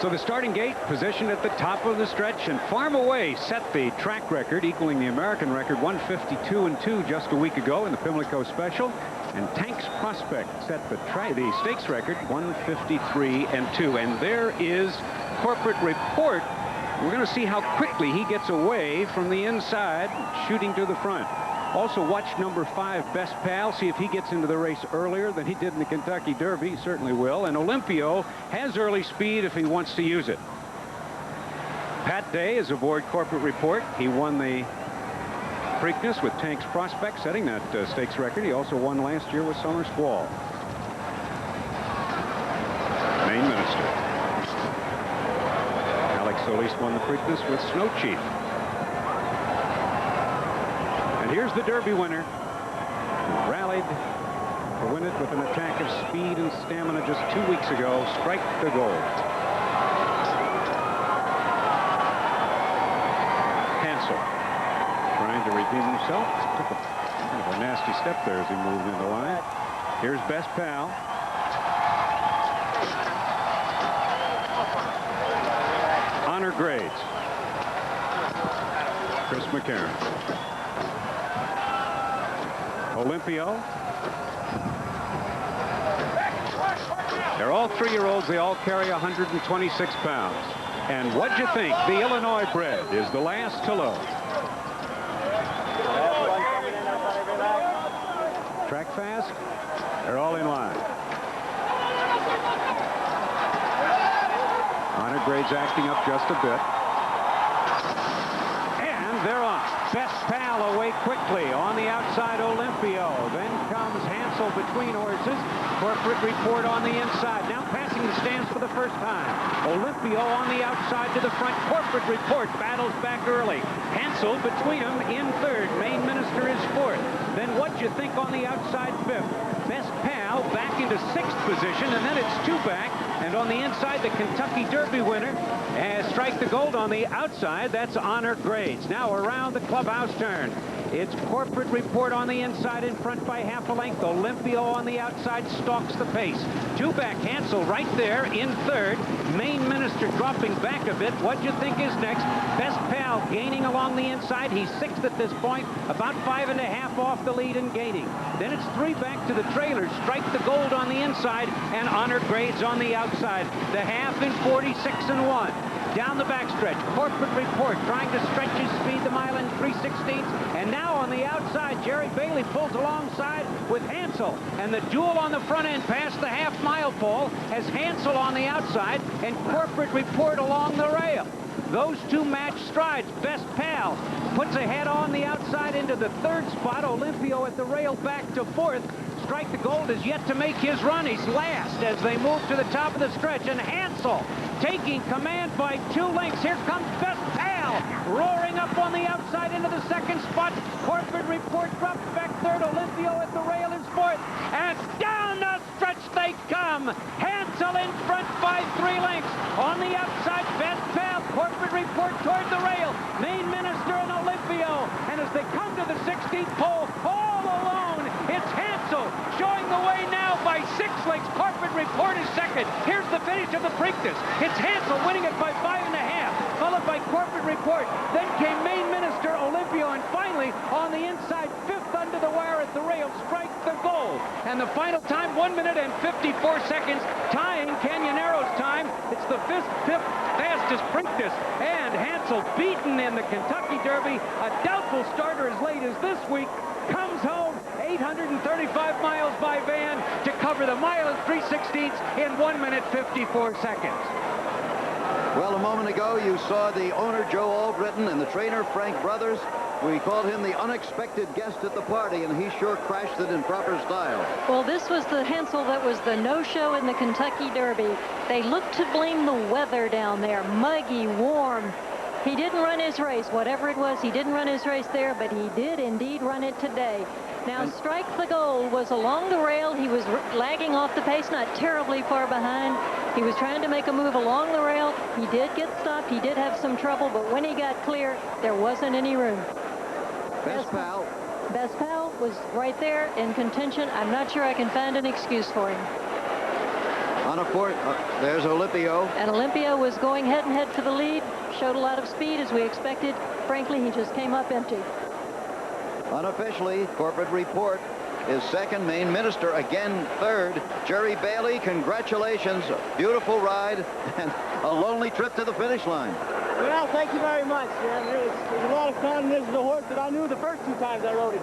So the starting gate positioned at the top of the stretch, and Farm Away set the track record, equaling the American record, 152-2 just a week ago in the Pimlico Special. And Tank's Prospect set the stakes record, 153-2. And there is corporate report. We're going to see how quickly he gets away from the inside, shooting to the front. Also watch number 5, Best Pal, see if he gets into the race earlier than he did in the Kentucky Derby. He certainly will. And Olympio has early speed if he wants to use it. Pat Day is aboard corporate report. He won the Preakness with Tank's Prospect, setting that stakes record. He also won last year with Summer Squall. Maine Minister. Alex Solis won the Preakness with Snow Chief. And here's the Derby winner, who rallied to win it with an attack of speed and stamina just 2 weeks ago. Strike the Gold. Hansel trying to redeem himself. Took a nasty step there as he moved into line. Here's Best Pal. grades. Chris McCarron. Olympio. They're all 3-year-olds. They all carry 126 pounds. And what'd you think? The Illinois bred is the last to load. Track fast. They're all in line. Honor grades acting up just a bit. And they're off. Best Pal away quickly on the outside. Olympio. Then comes Hansel between horses. Corporate Report on the inside. Now passing the stands for the first time. Olympio on the outside to the front. Corporate Report battles back early. Hansel between them in third. Main Minister is fourth. Then what you think on the outside fifth? Best Pal back into sixth position, and then it's two back. And on the inside, the Kentucky Derby winner has Strike the Gold on the outside. That's Honor Grades. Now around the clubhouse turn. It's Corporate Report on the inside, in front by half a length. Olympio on the outside stalks the pace. Two back, Hansel right there in third. Main Minister dropping back a bit. What do you think is next? Best Pal gaining along the inside. He's sixth at this point, about 5.5 off the lead and gaining. Then it's three back to the trailers. Strike the Gold on the inside and Honor Grades on the outside. The half in 46-1. Down the backstretch, Corporate Report trying to stretch his speed the mile in 3/16. And now on the outside, Jerry Bailey pulls alongside with Hansel. And the duel on the front end past the half-mile pole has Hansel on the outside and Corporate Report along the rail. Those two match strides. Best Pal puts ahead on the outside into the third spot. Olympio at the rail back to fourth. Strike the Gold is yet to make his run. He's last as they move to the top of the stretch. And Hansel taking command by 2 lengths. Here comes Best Pal roaring up on the outside into the second spot. Corporate Report drops back third. Olympio at the rail is fourth. And down the stretch they come. Hansel in front by 3 lengths. On the outside, Best Pal. Corporate Report toward the rail. Main Minister and Olympio. And as they come to the 16th pole, all alone, it's Hansel showing the way now by 6 lengths. Corporate Report is second. Here's the finish of the Preakness. It's Hansel winning it by 5.5, followed by Corporate Report. Then came Main Minister, Olympio, and finally on the inside, fifth under the wire at the rail, Strike the Gold. And the final time, 1 minute and 54 seconds, tying Canyonero's time. It's the fifth fastest Preakness. And Hansel, beaten in the Kentucky Derby, a doubtful starter as late as this week, comes home 835 miles by van to cover the mile and 3/16 in 1 minute 54 seconds. Well, a moment ago, you saw the owner, Joe Albritton, and the trainer, Frank Brothers. We called him the unexpected guest at the party, and he sure crashed it in proper style. Well, this was the Hansel that was the no-show in the Kentucky Derby. They looked to blame the weather down there, muggy, warm. He didn't run his race, whatever it was. He didn't run his race there, but he did indeed run it today. Now, Strike the Gold was along the rail. He was lagging off the pace, not terribly far behind. He was trying to make a move along the rail. He did get stopped. He did have some trouble, but when he got clear, there wasn't any room. Best Pal. Best Pal was right there in contention. I'm not sure I can find an excuse for him. On a fourth, there's Olympio. And Olympio was going head-and-head for the lead. Showed a lot of speed as we expected. Frankly, he just came up empty. Unofficially, Corporate Report is second. Main Minister again third. Jerry Bailey, congratulations. Beautiful ride and a lonely trip to the finish line. Well, thank you very much, man. It was a lot of fun. This is a horse that I knew the first 2 times I rode him.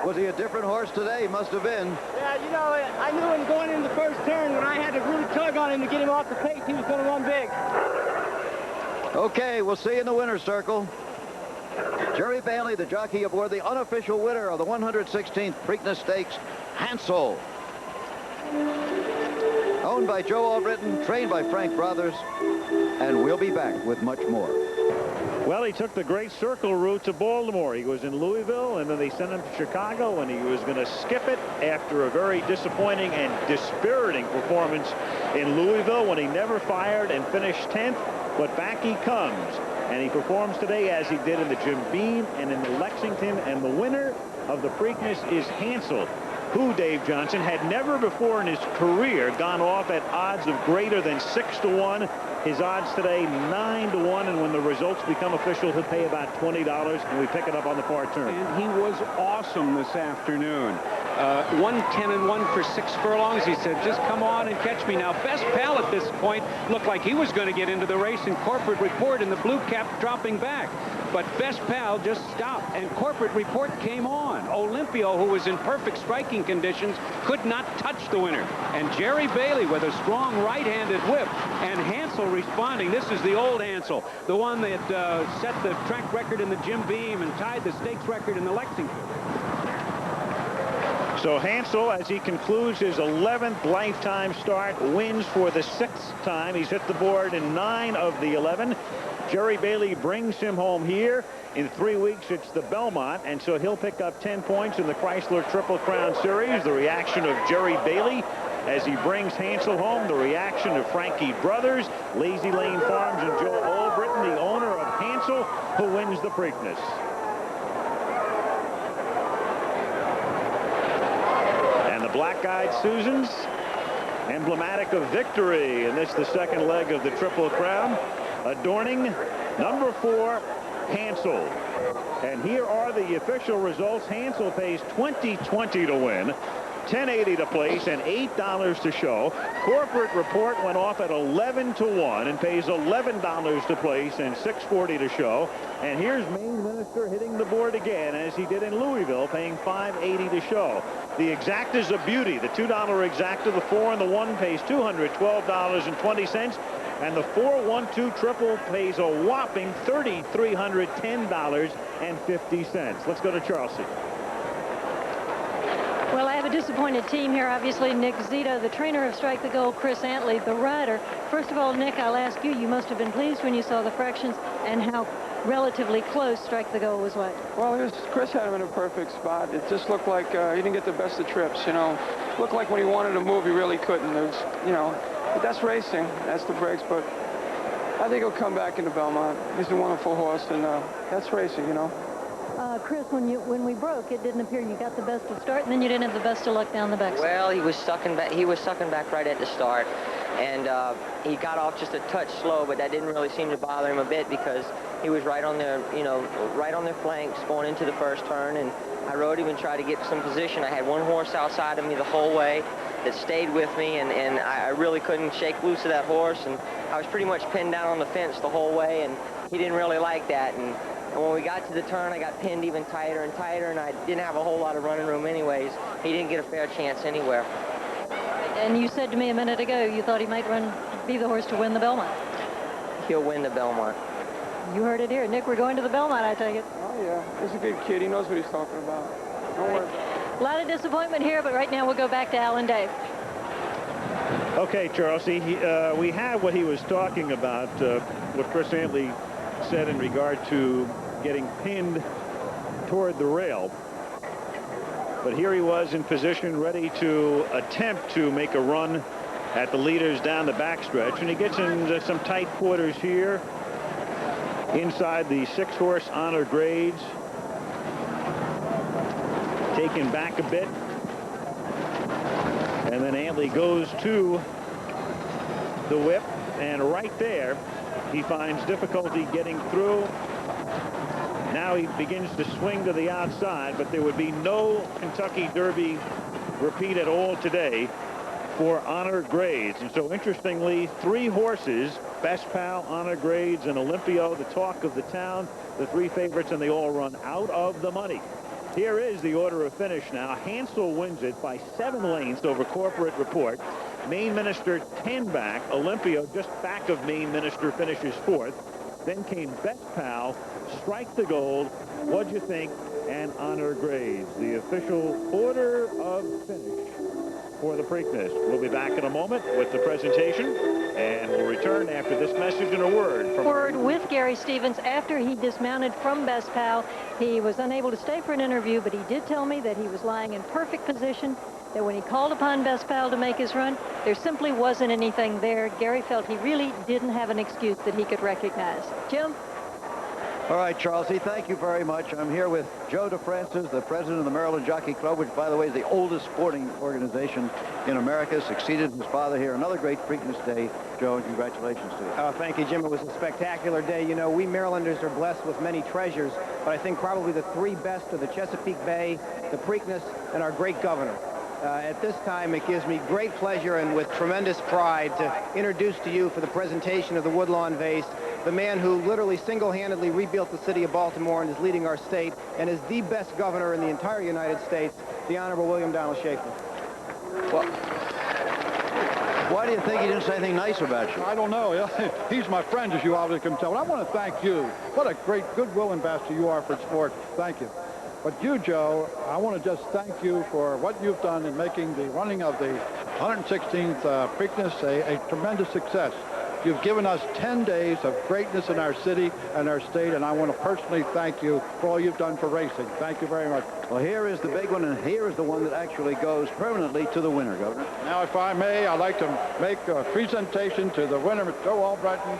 Was he a different horse today? He must have been. Yeah, you know, I knew him going into the first turn when I had to really tug on him to get him off the pace. He was going to run big. Okay, we'll see you in the winner's circle. Jerry Bailey, the jockey aboard the unofficial winner of the 116th Preakness Stakes, Hansel. Owned by Joe Albritton, trained by Frank Brothers, and we'll be back with much more. Well, he took the Great Circle route to Baltimore. He was in Louisville, and then they sent him to Chicago, and he was going to skip it after a very disappointing and dispiriting performance in Louisville when he never fired and finished 10th. But back he comes, and he performs today as he did in the Jim Beam and in the Lexington, and the winner of the Preakness is Hansel. who, Dave Johnson, had never before in his career gone off at odds of greater than 6-1. His odds today 9-1, and when the results become official, he'll pay about $20, and we pick it up on the far turn. And he was awesome this afternoon. 1-10-1 for 6 furlongs. He said, just come on and catch me. Now, Best Pal at this point looked like he was going to get into the race in Corporate Report, and the blue cap dropping back. But Best Pal just stopped, and Corporate Report came on. Olympio, who was in perfect striking conditions, could not touch the winner. And Jerry Bailey with a strong right-handed whip, and Hansel responding. This is the old Hansel, the one that set the track record in the Jim Beam and tied the stakes record in the Lexington. So Hansel, as he concludes his 11th lifetime start, wins for the 6th time. He's hit the board in 9 of the 11. Jerry Bailey brings him home here. In 3 weeks, it's the Belmont, and so he'll pick up 10 points in the Chrysler Triple Crown Series. The reaction of Jerry Bailey as he brings Hansel home. The reaction of Frankie Brothers, Lazy Lane Farms, and Joe Albritton, the owner of Hansel, who wins the Preakness. And the Black-Eyed Susans, emblematic of victory in this, the second leg of the Triple Crown, adorning number 4, Hansel. And here are the official results. Hansel pays $20.20 to win, $10.80 to place, and $8 to show. Corporate Report went off at 11-1 and pays $11 to place and $6.40 to show. And here's Maine Minister hitting the board again, as he did in Louisville, paying $5.80 to show. The exact is a beauty. The $2 exacta, the 4 and the 1 pays $212.20. And the 4-1-2 triple pays a whopping $3,310.50. Let's go to Charles C. Well, I have a disappointed team here. Obviously, Nick Zito, the trainer of Strike the Gold, Chris Antley, the rider. First of all, Nick, I'll ask you, you must have been pleased when you saw the fractions and how relatively close Strike the Gold was what? Well, Chris had him in a perfect spot. It just looked like he didn't get the best of trips, you know. Looked like when he wanted to move, he really couldn't. It was, you know, but that's racing. That's the breaks. But I think he'll come back into Belmont. He's a wonderful horse, and that's racing, you know. Chris, when we broke, it didn't appear you got the best of start, and then you didn't have the best of luck down the back. Well, he was sucking back. He was sucking back right at the start, and he got off just a touch slow, but that didn't really seem to bother him a bit because he was right on their, you know, right on their flanks going into the first turn, and I rode him and tried to get some position. I had one horse outside of me the whole way that stayed with me, and I really couldn't shake loose of that horse, and I was pretty much pinned down on the fence the whole way, and he didn't really like that. And when we got to the turn, I got pinned even tighter and tighter, and I didn't have a whole lot of running room anyways. He didn't get a fair chance anywhere. And you said to me a minute ago you thought he might be the horse to win the Belmont. He'll win the Belmont. You heard it here. Nick, we're going to the Belmont, I take it. Oh, yeah. He's a good kid. He knows what he's talking about. Don't worry. A lot of disappointment here, but right now we'll go back to Alan Dave. Okay, Charles, we have what he was talking about, what Chris Antley said in regard to getting pinned toward the rail. But here he was in position, ready to attempt to make a run at the leaders down the backstretch, and he gets into some tight quarters here inside the 6-horse Honor Grades, taken back a bit, and then Antley goes to the whip, and right there he finds difficulty getting through. Now he begins to swing to the outside, but there would be no Kentucky Derby repeat at all today for Honor Grades. And so interestingly, 3 horses, Best Pal, Honor Grades, and Olympio, the talk of the town, the 3 favorites, and they all run out of the money. Here is the order of finish now. Hansel wins it by 7 lengths over Corporate Report. Maine Minister 10 back. Olympio just back of Maine Minister finishes 4th. Then came Best Pal, Strike the Gold, What'd You Think, and Honor Grades. The official order of finish for the Preakness. We'll be back in a moment with the presentation, and we'll return after this message and a word from... Word with Gary Stevens. After he dismounted from Best Pal, he was unable to stay for an interview, but he did tell me that he was lying in perfect position, that when he called upon Best Pal to make his run, there simply wasn't anything there. Gary felt he really didn't have an excuse that he could recognize. Jim? All right, Charlesy, thank you very much. I'm here with Joe DeFrancis, the president of the Maryland Jockey Club, which, by the way, is the oldest sporting organization in America. Succeeded his father here. Another great Preakness day, Joe, and congratulations to you. Oh, thank you, Jim. It was a spectacular day. You know, we Marylanders are blessed with many treasures, but I think probably the three best are the Chesapeake Bay, the Preakness, and our great governor. At this time, it gives me great pleasure and with tremendous pride to introduce to you for the presentation of the Woodlawn Vase the man who literally single-handedly rebuilt the city of Baltimore and is leading our state and is the best governor in the entire United States, the Honorable William Donald Schaefer. Well, why do you think he didn't say anything nice about you? I don't know. He's my friend, as you obviously can tell. But I want to thank you. What a great goodwill ambassador you are for sport. Thank you. But you, Joe, I want to just thank you for what you've done in making the running of the 116th Preakness a tremendous success. You've given us 10 days of greatness in our city and our state, and I want to personally thank you for all you've done for racing. Thank you very much. Well, here is the big one, and here is the one that actually goes permanently to the winner, Governor. Now, if I may, I'd like to make a presentation to the winner, Joe Albritton,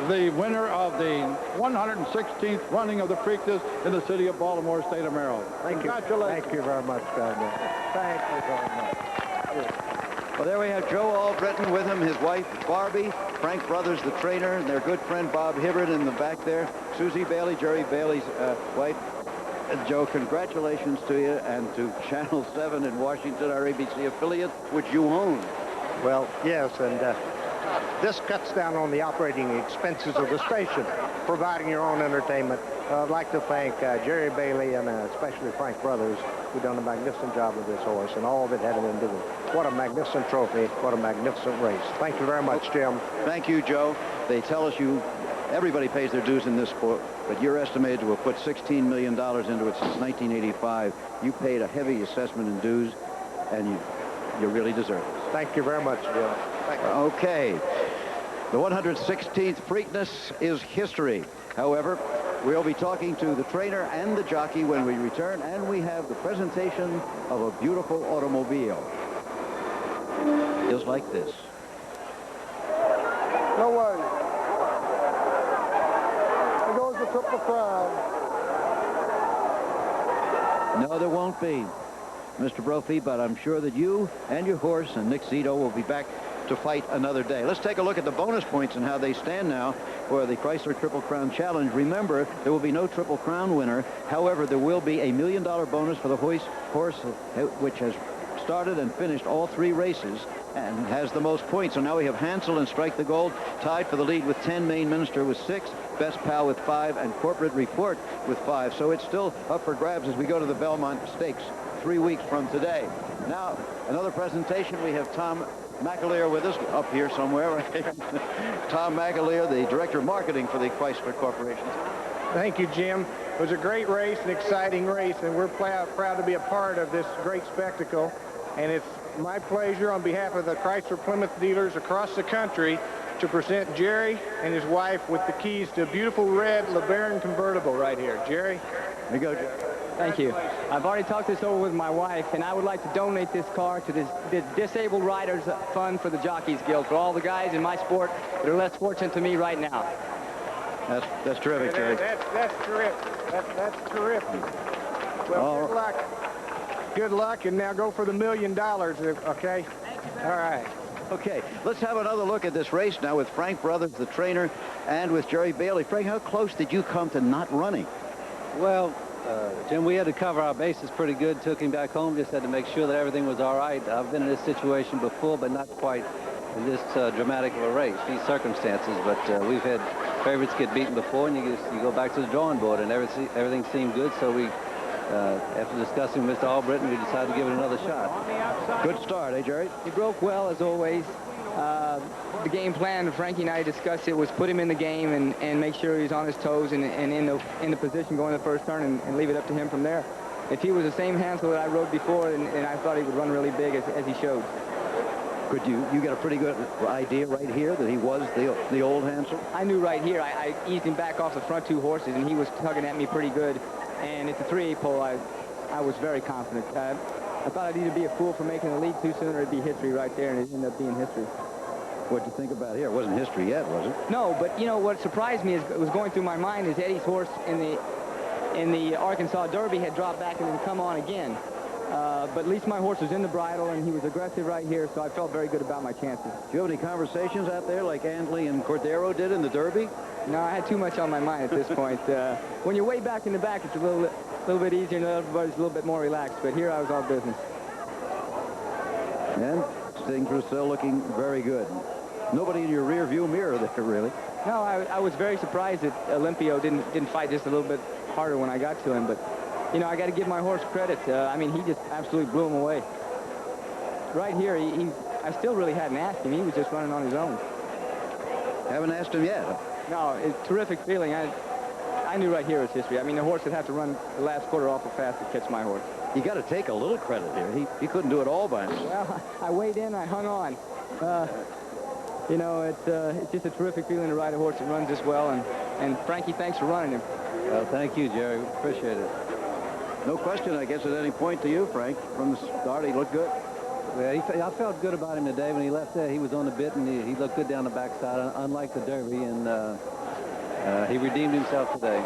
the winner of the 116th running of the Preakness in the city of Baltimore, state of Maryland. Thank you. Congratulations. Thank you very much, Governor. Thank you very much. Well, there we have Joe Albritton with him, his wife, Barbie, Frank Brothers, the trainer, and their good friend, Bob Hibbert, in the back there, Susie Bailey, Jerry Bailey's wife. Joe, congratulations to you and to Channel 7 in Washington, our ABC affiliate, which you own. Well, yes, and this cuts down on the operating expenses of the station, providing your own entertainment. I'd like to thank Jerry Bailey and especially Frank Brothers, who've done a magnificent job with this horse and all that had been doing. What a magnificent trophy. What a magnificent race. Thank you very much, Jim. Thank you, Joe. They tell us everybody pays their dues in this sport, but you're estimated to have put $16 million into it since 1985. You paid a heavy assessment in dues, and you really deserve it. Thank you very much, Jim. Thank you. Okay. The 116th Preakness is history. However, we'll be talking to the trainer and the jockey when we return, and we have the presentation of a beautiful automobile. Just like this. No worries. There goes the Triple Crown. No, there won't be, Mr. Brophy, but I'm sure that you and your horse and Nick Zito will be back to fight another day. Let's take a look at the bonus points and how they stand now for the Chrysler Triple Crown Challenge. Remember, there will be no Triple Crown winner. However, there will be a $1 million bonus for the horse which has started and finished all 3 races and has the most points. So now we have Hansel and Strike the Gold tied for the lead with 10, Main Minister with 6, Best Pal with 5, and Corporate Report with 5. So it's still up for grabs as we go to the Belmont Stakes 3 weeks from today. Now, another presentation. We have Tom McAleer with us up here somewhere. Right? Tom McAleer, the Director of Marketing for the Chrysler Corporation. Thank you, Jim. It was a great race, an exciting race, and we're proud to be a part of this great spectacle. And it's my pleasure on behalf of the Chrysler Plymouth dealers across the country to present Jerry and his wife with the keys to a beautiful red LeBaron convertible right here. Jerry? There you go, Jerry. Thank you. I've already talked this over with my wife, and I would like to donate this car to the Disabled Riders Fund for the Jockeys Guild, for all the guys in my sport that are less fortunate than me right now. That's terrific, Jerry. That's terrific. That's terrific. Well, good luck. Good luck, and now go for the $1 million, okay? All right. Okay, let's have another look at this race now with Frank Brothers, the trainer, and with Jerry Bailey. Frank, how close did you come to not running? Well, Jim, we had to cover our bases pretty good. Took him back home, just had to make sure that everything was all right. I've been in this situation before, but not quite in this dramatic of a race, these circumstances. But we've had favorites get beaten before, and you go back to the drawing board, and everything seemed good. So we, after discussing with Mr. Albritton, we decided to give it another shot. Good start, eh, Jerry? He broke well, as always. The game plan, Frankie and I discussed it, was put him in the game and make sure he's on his toes and in the position going the first turn and leave it up to him from there. If he was the same Hansel that I rode before, and I thought he would run really big as he showed. Could you get a pretty good idea right here that he was the old Hansel? I knew right here. I eased him back off the front 2 horses, and he was tugging at me pretty good. And at the 3/8 pole, I was very confident. I thought I'd either be a fool for making the lead too soon, or it'd be history right there, and it ended up being history. What'd you think about here? It wasn't history yet, was it? No, but you know what surprised me is was going through my mind is Eddie's horse in the Arkansas Derby had dropped back and then come on again. But at least my horse was in the bridle and he was aggressive right here, so I felt very good about my chances. Do you have any conversations out there like Antley and Cordero did in the Derby? No, I had too much on my mind at this point. When you're way back in the back, it's a little bit easier and everybody's a little bit more relaxed. But here I was all business. And things were still looking very good. Nobody in your rear view mirror there, really. No, I was very surprised that Olympio didn't fight just a little bit harder when I got to him. But, you know, I got to give my horse credit. I mean, he just absolutely blew him away. Right here, I still really hadn't asked him. He was just running on his own. Haven't asked him yet. No, it's a terrific feeling. I knew right here was history. I mean, the horse would have to run the last quarter awful fast to catch my horse. You got to take a little credit here. He couldn't do it all by himself. Well, I weighed in, I hung on. You know, it's just a terrific feeling to ride a horse that runs this well. And Frankie, thanks for running him. Well, thank you, Jerry. Appreciate it. No question, I guess, at any point to you, Frank. From the start, he looked good. Yeah, I felt good about him today. When he left there, he was on the bit, and he looked good down the backside, unlike the Derby, and he redeemed himself today.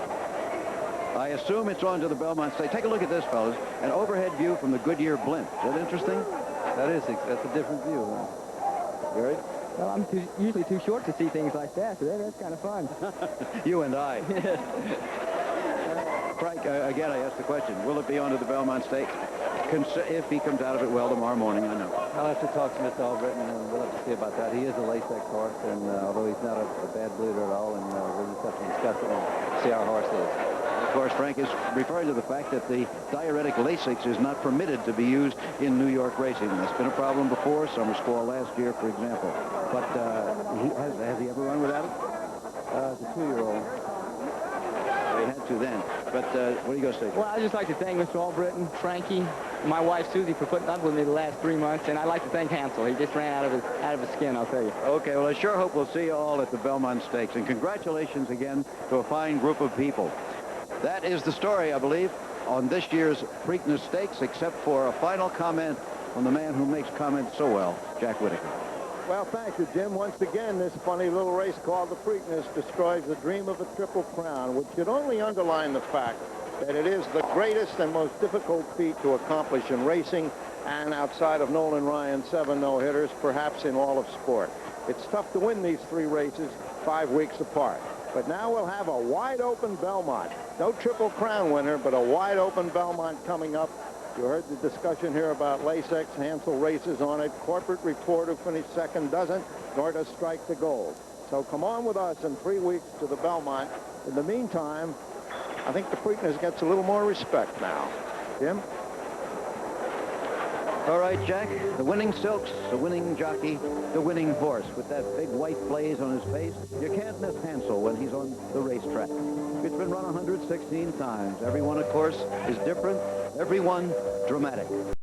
I assume it's on to the Belmont Stakes. Take a look at this, fellas. An overhead view from the Goodyear blimp. Is that interesting? That's a different view. Huh? Gary? Well, I'm usually too short to see things like that, so that's kind of fun. You and I. Frank, again, I asked the question, will it be on to the Belmont Stakes? If he comes out of it well tomorrow morning, I know. I'll have to talk to Mr. Albritton, and we'll have to see about that. He is a Lasix horse, and although he's not a bad bleeder at all, and we'll just have to discuss it and see how our horse is. Of course, Frank is referring to the fact that the diuretic Lasix is not permitted to be used in New York racing. That's been a problem before, Summer Squall last year, for example. But has he ever run without it? It's a 2-year-old. He had to then. But what are you going to say? Well, I'd just like to thank Mr. Albritton, Frankie, my wife Susie for putting up with me the last 3 months, and I'd like to thank Hansel. He just ran out of his skin, I'll tell you. Okay, well, I sure hope we'll see you all at the Belmont Stakes, and congratulations again to a fine group of people. That is the story, I believe, on this year's Preakness Stakes, except for a final comment from the man who makes comments so well, Jack Whitaker. Well, thank you, Jim. Once again, this funny little race called the Preakness destroys the dream of a Triple Crown, which should only underline the fact that it is the greatest and most difficult feat to accomplish in racing, and outside of Nolan Ryan's 7 no-hitters, perhaps in all of sport. It's tough to win these 3 races 5 weeks apart. But now we'll have a wide-open Belmont. No Triple Crown winner, but a wide-open Belmont coming up. You heard the discussion here about Lasix. Hansel races on it. Corporate Report, who finished second, doesn't, nor does Strike the Gold. So come on with us in 3 weeks to the Belmont. In the meantime, I think the Preakness gets a little more respect now. Jim? All right, Jack, the winning silks, the winning jockey, the winning horse with that big white blaze on his face. You can't miss Hansel when he's on the racetrack. It's been run 116 times. Every one, of course, is different. Every one dramatic.